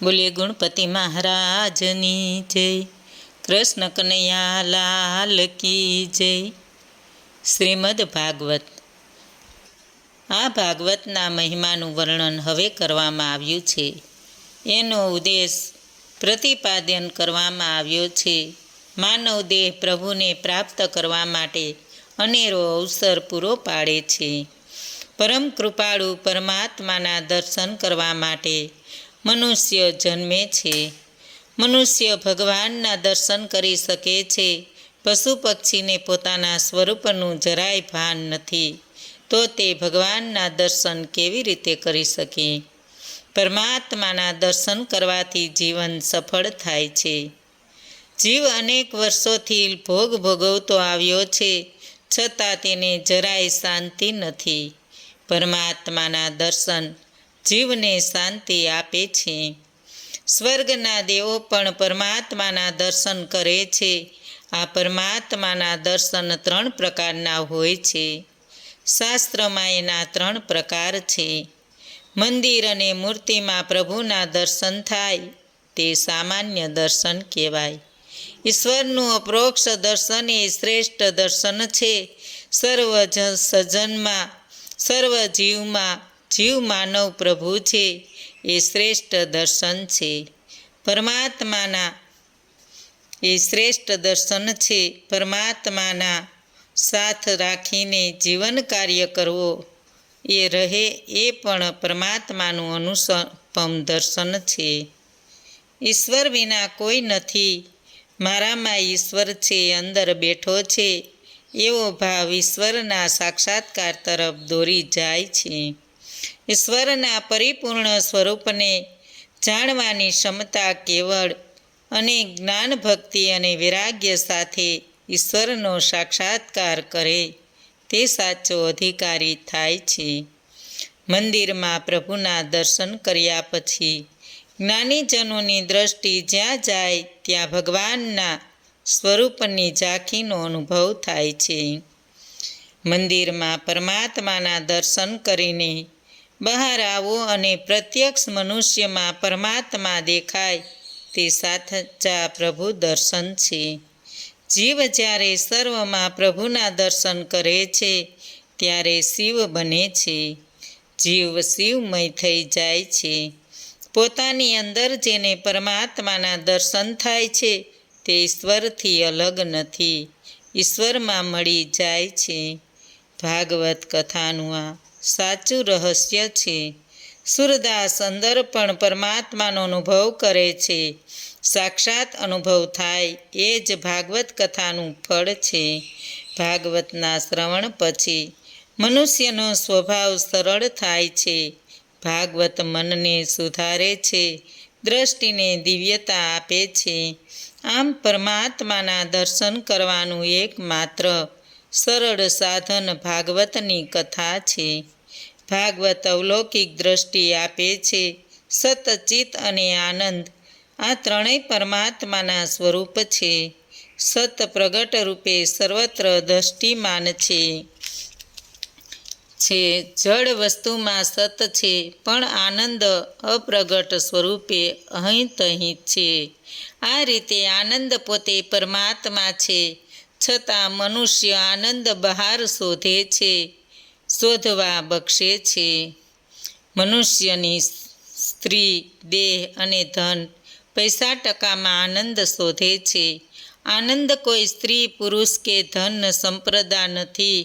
બોલીએ ગણપતિ મહારાજની જય. કૃષ્ણ કનૈયા લાલ કી જય. શ્રીમદ ભાગવત. આ ભાગવતના મહિમાનું વર્ણન હવે કરવામાં આવ્યું છે. એનો ઉદ્દેશ પ્રતિપાદન કરવામાં આવ્યો છે. માનવ દેહ પ્રભુને પ્રાપ્ત કરવા માટે અનેરો અવસર પૂરો પાડે છે. પરમ કૃપાળુ પરમાત્માના દર્શન કરવા માટે મનુષ્ય જન્મે છે. મનુષ્ય ભગવાનના દર્શન કરી શકે છે. પશુ પક્ષીને પોતાના સ્વરૂપનું જરાય ભાન નથી, તો તે ભગવાનના દર્શન કેવી રીતે કરી શકે? પરમાત્માના દર્શન કરવાથી જીવન સફળ થાય છે. જીવ અનેક વર્ષોથી ભોગ ભોગવતો આવ્યો છે, છતાં તેને જરાય શાંતિ નથી. પરમાત્માના દર્શન જીવને શાંતિ આપે છે. સ્વર્ગના દેવો પણ પરમાત્માના દર્શન કરે છે. આ પરમાત્માના દર્શન 3 પ્રકારના હોય છે. શાસ્ત્રમાં એના 3 પ્રકાર છે. મંદિર અને મૂર્તિમાં પ્રભુના દર્શન થાય તે સામાન્ય દર્શન કહેવાય. ઈશ્વરનું અપરોક્ષ દર્શન એ શ્રેષ્ઠ દર્શન છે. સર્વ સજ્જનમાં, સર્વ જીવમાં જીવ માનવ પ્રભુ છે એ શ્રેષ્ઠ દર્શન છે. પરમાત્માના એ શ્રેષ્ઠ દર્શન છે. પરમાત્માના સાથ રાખીને જીવન કાર્ય કરવો એ રહે એ પણ પરમાત્માનું અનુપમ દર્શન છે. ઈશ્વર વિના કોઈ નથી, મારામાં ઈશ્વર છે, અંદર બેઠો છે, એવો ભાવ ઈશ્વરના સાક્ષાત્કાર તરફ દોરી જાય છે. ઈશ્વરના પરિપૂર્ણ સ્વરૂપને જાણવાની ક્ષમતા કેવળ અને જ્ઞાન, ભક્તિ અને વૈરાગ્ય સાથે ઈશ્વરનો સાક્ષાત્કાર કરે તે સાચો અધિકારી થાય છે. મંદિરમાં પ્રભુના દર્શન કર્યા પછી જ્ઞાનીજનોની દ્રષ્ટિ જ્યાં જાય ત્યાં ભગવાનના સ્વરૂપની ઝાંખીનો અનુભવ થાય છે. મંદિરમાં પરમાત્માના દર્શન કરીને બહાર આવો અને પ્રત્યક્ષ મનુષ્યમાં પરમાત્મા દેખાય તે સાચા પ્રભુ દર્શન છે. જીવ જ્યારે સર્વમાં પ્રભુના દર્શન કરે છે ત્યારે શિવ બને છે. જીવ શિવમય થઈ જાય છે. પોતાની અંદર જેને પરમાત્માના દર્શન થાય છે તે ઈશ્વરથી અલગ નથી, ઈશ્વરમાં મળી જાય છે. ભાગવત કથાનું આ સાચું રહસ્ય છે. સૂરદાસ અંદર પણ પરમાત્માનો અનુભવ કરે છે. સાક્ષાત અનુભવ થાય એ જ ભાગવત કથાનું ફળ છે. ભાગવતના શ્રવણ પછી મનુષ્યનો સ્વભાવ સરળ થાય છે. ભાગવત મનને સુધારે છે, દ્રષ્ટિને દિવ્યતા આપે છે. આમ પરમાત્માના દર્શન કરવાનું એકમાત્ર સરળ સાધન ભાગવતની કથા છે. ભાગવત અવલૌકિક દ્રષ્ટિ આપે છે. સતચિત અને આનંદ આ ત્રણેય પરમાત્માના સ્વરૂપ છે. સત પ્રગટ રૂપે સર્વત્ર દ્રષ્ટિમાન છે. જળ વસ્તુમાં સત છે, પણ આનંદ અપ્રગટ સ્વરૂપે અહીં તહીં છે. આ રીતે આનંદ પોતે પરમાત્મા છે, છતાં મનુષ્ય આનંદ બહાર શોધે છે, શોધવા બક્ષે છે. મનુષ્યની સ્ત્રી, દેહ અને ધન, પૈસા ટકામાં આનંદ શોધે છે. આનંદ કોઈ સ્ત્રી, પુરુષ કે ધન સંપ્રદા નથી.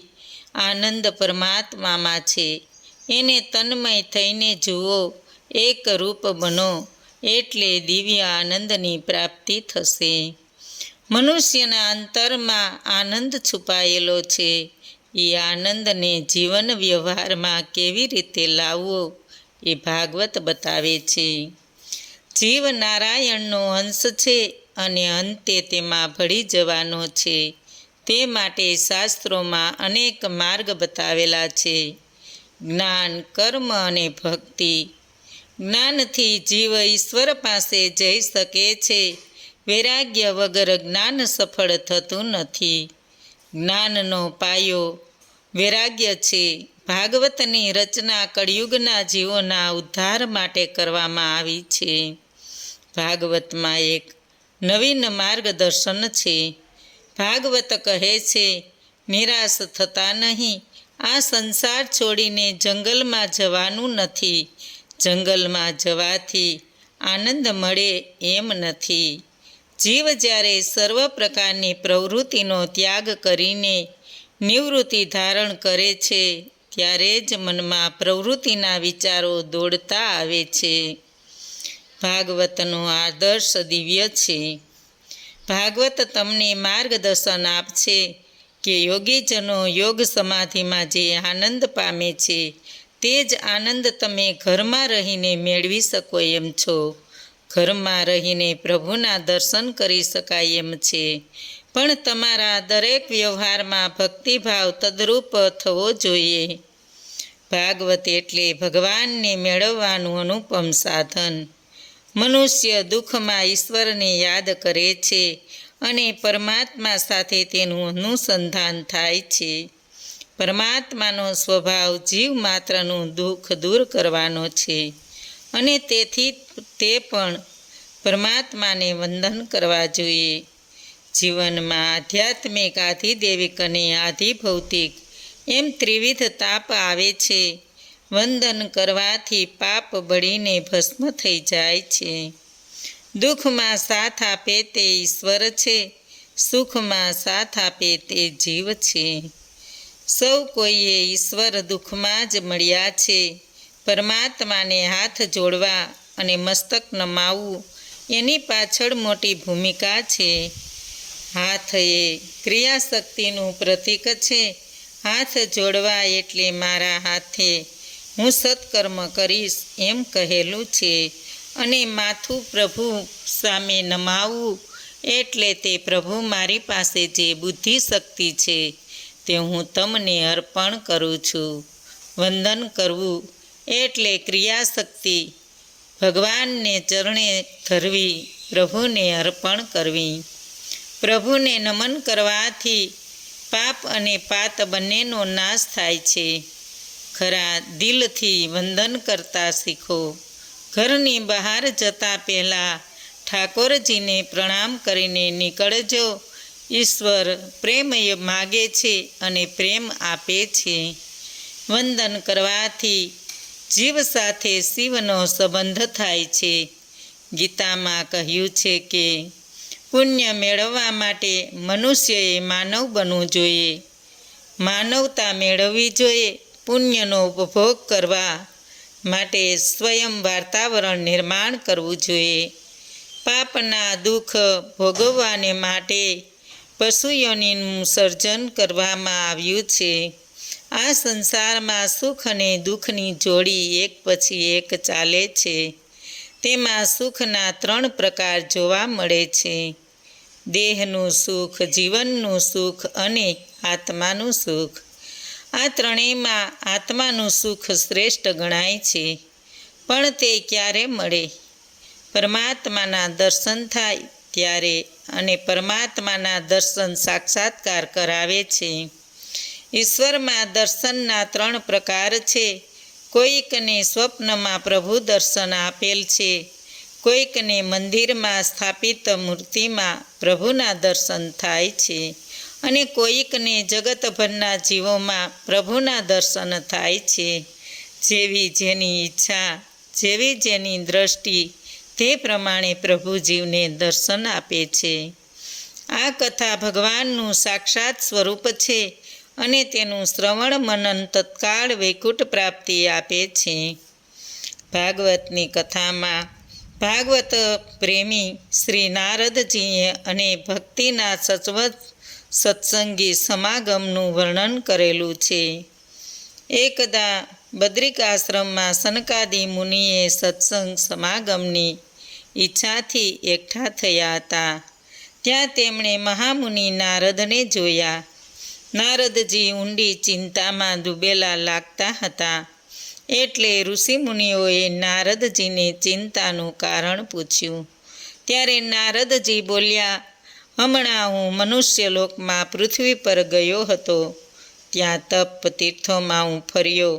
આનંદ પરમાત્મામાં છે. એને તન્મય થઈને જુઓ, એક રૂપ બનો, એટલે દિવ્ય આનંદની પ્રાપ્તિ થશે. મનુષ્યના અંતરમાં આનંદ છુપાયેલો છે. એ આનંદને જીવન વ્યવહારમાં કેવી રીતે લાવવો એ ભાગવત બતાવે છે. જીવ નારાયણનો અંશ છે અને અંતે તેમાં ભળી જવાનો છે. તે માટે શાસ્ત્રોમાં અનેક માર્ગ બતાવેલા છે. જ્ઞાન, કર્મ અને ભક્તિ. જ્ઞાનથી જીવ ઈશ્વર પાસે જઈ શકે છે. વૈરાગ્ય વગર જ્ઞાન સફળ થતું નથી. જ્ઞાનનો પાયો વૈરાગ્ય છે. ભાગવતની રચના કળિયુગના જીવોના ઉદ્ધાર માટે કરવામાં આવી છે. ભાગવતમાં એક નવીન માર્ગદર્શન છે. ભાગવત કહે છે, નિરાશ થતા નહીં. આ સંસાર છોડીને જંગલમાં જવાનું નથી. જંગલમાં જવાથી આનંદ મળે એમ નથી. જીવ જ્યારે સર્વ પ્રકારની પ્રવૃત્તિનો ત્યાગ કરીને નિવૃત્તિ ધારણ કરે છે ત્યારે જ મનમાં પ્રવૃત્તિના વિચારો દોડતા આવે છે. ભાગવતનો આદર્શ દિવ્ય છે. ભાગવત તમને માર્ગદર્શન આપશે કે યોગીજનો યોગ સમાધિમાં જે આનંદ પામે છે તે જ આનંદ તમે ઘરમાં રહીને મેળવી શકો એમ છો. ઘરમાં રહીને પ્રભુના દર્શન કરી શકાય એમ છે, પણ તમારા દરેક વ્યવહારમાં ભક્તિભાવ તદરૂપ થવો જોઈએ. ભાગવત એટલે ભગવાનને મેળવવાનું અનુપમ સાધન. મનુષ્ય દુઃખમાં ઈશ્વરને યાદ કરે છે અને પરમાત્મા સાથે તેનું અનુસંધાન થાય છે. પરમાત્માનો સ્વભાવ જીવ માત્રનું દુઃખ દૂર કરવાનો છે અને તેથી તે પણ પરમાત્માને વંદન કરવા જોઈએ. જીવનમાં આધ્યાત્મિક, આધિદૈવિક અને આધિભૌતિક એમ ત્રિવિધ તાપ આવે છે. વંદન કરવાથી પાપ બળીને ભસ્મ થઈ જાય છે. દુઃખમાં સાથ આપે તે ઈશ્વર છે, સુખમાં સાથ આપે તે જીવ છે. સૌ કોઈએ ઈશ્વર દુઃખમાં જ મળ્યા છે. પરમાત્માને હાથ જોડવા અને મસ્તક નમાવવું એની પાછળ મોટી ભૂમિકા છે. હાથ એ ક્રિયાશક્તિનું પ્રતીક છે. હાથ જોડવા એટલે મારા હાથે હું સત્કર્મ કરીશ એમ કહેલું છે, અને માથું પ્રભુ સામે નમાવવું એટલે તે પ્રભુ મારી પાસે જે બુદ્ધિ શક્તિ છે તે હું તમને અર્પણ કરું છું. વંદન કરવું એટલે ક્રિયાશક્તિ ભગવાનને ચરણે ધરવી, પ્રભુને અર્પણ કરવી. પ્રભુને નમન કરવાથી પાપ અને પાત બંનેનો નાશ થાય છે. ખરા દિલથી વંદન કરતા શીખો. ઘરની બહાર જતા પહેલાં ઠાકોરજીને પ્રણામ કરીને નીકળજો. ઈશ્વર પ્રેમય માગે છે અને પ્રેમ આપે છે. વંદન કરવાથી જીવ સાથે શિવનો સંબંધ થાય છે. ગીતામાં કહ્યું છે કે પુણ્ય મેળવવા માટે મનુષ્યએ માનવ બનવું જોઈએ, માનવતા મેળવવી જોઈએ. પુણ્યનો ઉપભોગ કરવા માટે સ્વયં વાતાવરણ નિર્માણ કરવું જોઈએ. પાપના દુઃખ ભોગવવાને માટે પશુઓનું સર્જન કરવામાં આવ્યું છે. આ સંસારમાં સુખ અને દુઃખની જોડી એક પછી એક ચાલે છે. તેમાં સુખના 3 પ્રકાર જોવા મળે છે: દેહનું સુખ, જીવનનું સુખ અને આત્માનું સુખ. આ ત્રણેયમાં આત્માનું સુખ શ્રેષ્ઠ ગણાય છે. પણ તે ક્યારે મળે? પરમાત્માના દર્શન થાય ત્યારે, અને પરમાત્માના દર્શન સાક્ષાત્કાર કરાવે છે. ઈશ્વરમાં દર્શનના 3 પ્રકાર છે. કોઈકને સ્વપ્નમાં પ્રભુ દર્શન આપેલ છે, કોઈકને મંદિરમાં સ્થાપિત મૂર્તિમાં પ્રભુના દર્શન થાય છે, અને કોઈકને જગતભરના જીવોમાં પ્રભુના દર્શન થાય છે. જેવી જેની ઈચ્છા, જેવી જેની દ્રષ્ટિ, તે પ્રમાણે પ્રભુ જીવને દર્શન આપે છે. આ કથા ભગવાનનું સાક્ષાત સ્વરૂપ છે અને તેનું શ્રવણ મનન તત્કાળ વૈકુંઠ પ્રાપ્તિ આપે છે. ભાગવતની કથામાં ભાગવત પ્રેમી શ્રી નારદજીએ અને ભક્તિના સચવત સત્સંગી સમાગમનું વર્ણન કરેલું છે. એકદા બદ્રિકાશ્રમમાં સનકાદિ મુનિએ સત્સંગ સમાગમની ઈચ્છાથી એકઠા થયા હતા. ત્યાં તેમણે મહામુનિ નારદને જોયા. નારદજી ઊંડી ચિંતામાં ડૂબેલા લાગતા હતા. એટલે ઋષિમુનિઓએ નારદજીને ચિંતાનું કારણ પૂછ્યું. ત્યારે નારદજી બોલ્યા, હમણાં હું મનુષ્યલોકમાં પૃથ્વી પર ગયો હતો. ત્યાં તપ તીર્થોમાં હું ફર્યો.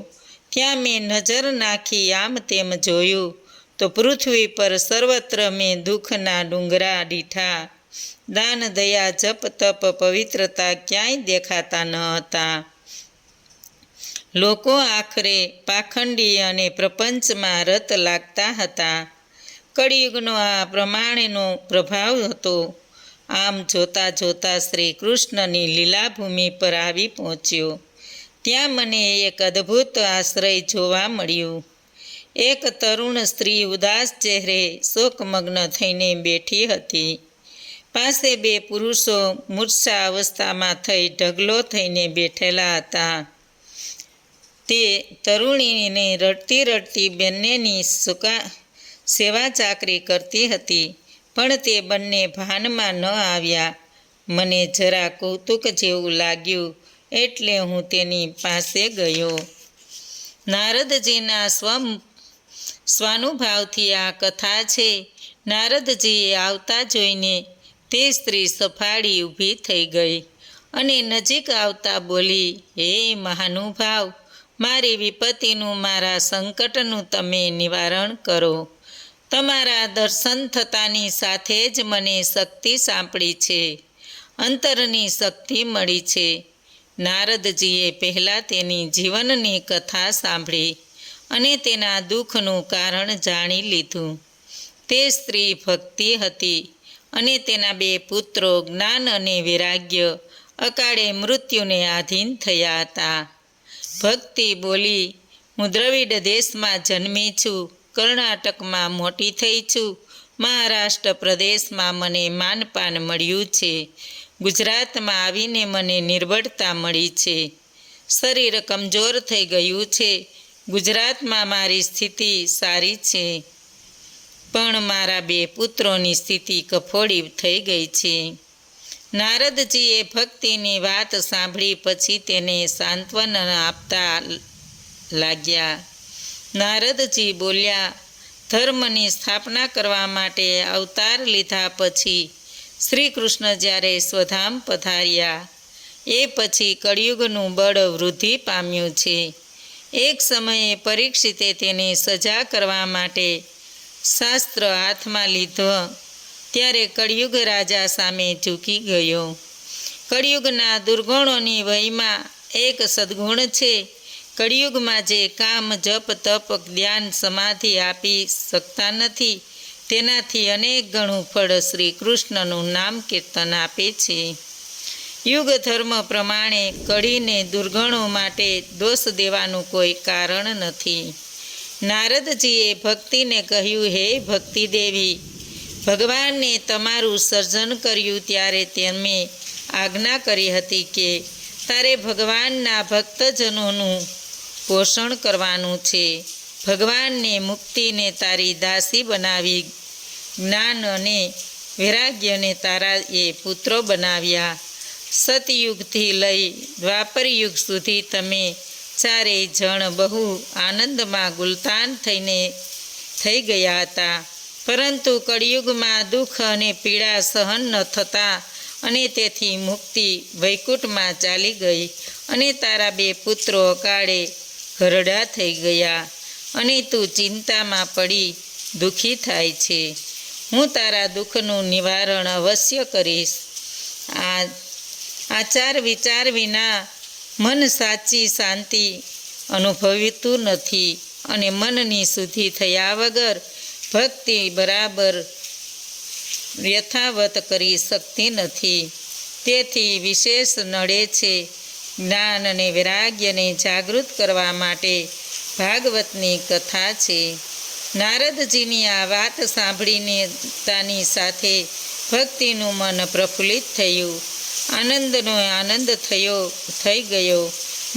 ત્યાં મેં નજર નાખી આમ તેમ જોયું તો પૃથ્વી પર સર્વત્ર મેં દુઃખના ડુંગરા દીઠા. દાન દયા જપ તપ પવિત્રતા ક્યાંય દેખાતા ન હતા. લોકો આખરે પાખંડી અને પ્રપંચમાં રત લાગતા હતા. કળિયુગનો આ પ્રમાણેનો પ્રભાવ હતો. આમ જોતાં જોતાં શ્રી કૃષ્ણની લીલાભૂમિ પર આવી પહોંચ્યો. ત્યાં મને એક અદ્ભુત આશ્રય જોવા મળ્યું. એક તરુણ સ્ત્રી ઉદાસ ચહેરે શોકમગ્ન થઈને બેઠી હતી. પાસે બે પુરુષો મૂર્છા અવસ્થામાં થઈ ઢગલો થઈને બેઠેલા હતા. તે તરુણીને રડતી રડતી બંનેની સેવા ચાકરી કરતી હતી, પણ તે બંને ભાનમાં ન આવ્યા. મને જરા કૌતુક જેવું લાગ્યું, એટલે હું તેની પાસે ગયો. નારદજીના સ્વાનુભાવથી આ કથા છે. નારદજીએ આવતા જોઈને તે સ્ત્રી સફાળી ઊભી થઈ ગઈ અને નજીક આવતા બોલી, હે મહાનુભાવ, મારી વિપત્તિનું, મારા સંકટનું તમે નિવારણ કરો. તમારા દર્શન થતાની સાથે જ મને શક્તિ સાંપડી છે, અંતરની શક્તિ મળી છે. નારદજીએ પહેલાં તેની જીવનની કથા સાંભળી અને તેના દુઃખનું કારણ જાણી લીધું. તે સ્ત્રી ભક્તિ હતી અને તેના બે પુત્રો જ્ઞાન અને વૈરાગ્ય અકાળે મૃત્યુને આધીન થયા હતા. ભક્તિ બોલી, હું દ્રવિડ દેશમાં જન્મી છું, કર્ણાટકમાં મોટી થઈ છું, મહારાષ્ટ્ર પ્રદેશમાં મને માનપાન મળ્યું છે, ગુજરાતમાં આવીને મને નિર્બળતા મળી છે, શરીર કમજોર થઈ ગયું છે. ગુજરાતમાં મારી સ્થિતિ સારી છે, પણ મારા બે પુત્રોની સ્થિતિ કફોડી થઈ ગઈ છે. નારદજીએ ભક્તિની વાત સાંભળી પછી તેને સાંત્વના આપતા લાગ્યા. નારદજી બોલ્યા, ધર્મની સ્થાપના કરવા માટે અવતાર લીધા પછી શ્રી કૃષ્ણ જ્યારે સ્વધામ પધાર્યા, એ પછી કળિયુગનું બળ વૃદ્ધિ પામ્યું છે. એક સમયે પરીક્ષિતે તેને સજા કરવા માટે શાસ્ત્ર હાથમાં લીધો, ત્યારે કળિયુગ રાજા સામે ઝૂકી ગયો. કળિયુગના દુર્ગુણોની વયમાં એક સદ્ગુણ છે. કળિયુગમાં જે કામ જપ તપ ધ્યાન સમાધિ આપી શકતા નથી, તેનાથી અનેક ગણું ફળ શ્રી કૃષ્ણનું નામ કીર્તન આપે છે. યુગ ધર્મ પ્રમાણે કળીને દુર્ગણો માટે દોષ દેવાનું કોઈ કારણ નથી. નારદજીએ ભક્તિને કહ્યું, હે ભક્તિ દેવી, ભગવાને તમારું સર્જન કર્યું ત્યારે તમે આજ્ઞા કરી હતી કે તારે ભગવાનના ભક્તજનોનું પોષણ કરવાનું છે. ભગવાનને મુક્તિને તારી દાસી બનાવી, જ્ઞાન અને વૈરાગ્યને તારાએ પુત્રો બનાવ્યા. સતયુગથી લઈ દ્વાપર યુગ સુધી તમે ચારેય જણ બહુ આનંદમાં ગુલતાન થઈ ગયા હતા, પરંતુ કળિયુગમાં દુઃખ અને પીડા સહન ન થતાં અને તેથી મુક્તિ વૈકુંઠમાં ચાલી ગઈ અને તારા બે પુત્રો અકાળે ઘરડા થઈ ગયા અને તું ચિંતામાં પડી દુઃખી થાય છે. હું તારા દુઃખનું નિવારણ અવશ્ય કરીશ. આચાર વિચાર વિના મન સાચી શાંતિ અનુભવતું નથી અને મનની શુદ્ધિ થયા વગર ભક્તિ બરાબર યથાવત કરી શકતી નથી. તેથી વિશેષ નડે છે. જ્ઞાન અને વૈરાગ્યને જાગૃત કરવા માટે ભાગવતની કથા છે. નારદજીની આ વાત સાંભળીને તાની સાથે ભક્તિનું મન પ્રફુલ્લિત થયું. આનંદનો આનંદ થઈ ગયો.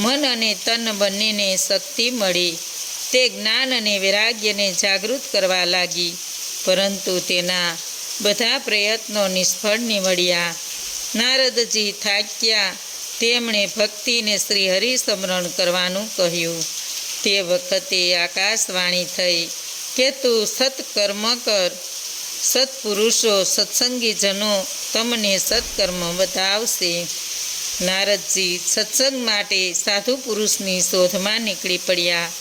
મન અને તન બંનેને શક્તિ મળી. તે જ્ઞાન અને વૈરાગ્યને જાગૃત કરવા લાગી, પરંતુ તેના બધા પ્રયત્નો નિષ્ફળ નીવડ્યા. નારદજી થાક્યા. તેમણે ભક્તિને શ્રી હરિ સ્મરણ કરવાનું કહ્યું. તે વખતે આકાશવાણી થઈ કે તું સત્કર્મ કર. સત્પુરુષો સત્સંગીજનો તમને સત્કર્મ બતાવશે. નારદજી સત્સંગ માટે સાધુ પુરુષની શોધમાં નીકળી પડ્યા.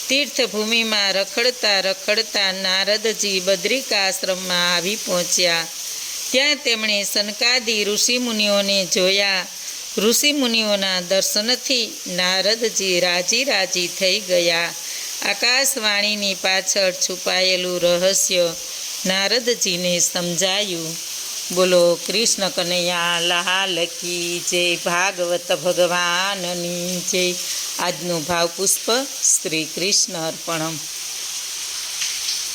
તીર્થભૂમિમાં રખડતા રખડતા નારદજી બદ્રિકાશ્રમમાં આવી પહોંચ્યા. ત્યાં તેમણે સનકાદિ ઋષિમુનિઓને જોયા. ઋષિમુનિઓના દર્શનથી નારદજી રાજી રાજી થઈ ગયા. આકાશવાણીની પાછળ છુપાયેલું રહસ્ય નારદજીને સમજાયું. બોલો કૃષ્ણ કનૈયા લાલ કી જય. ભાગવત ભગવાનની જય. આજનું ભાવપુષ્પ શ્રી કૃષ્ણ અર્પણમ.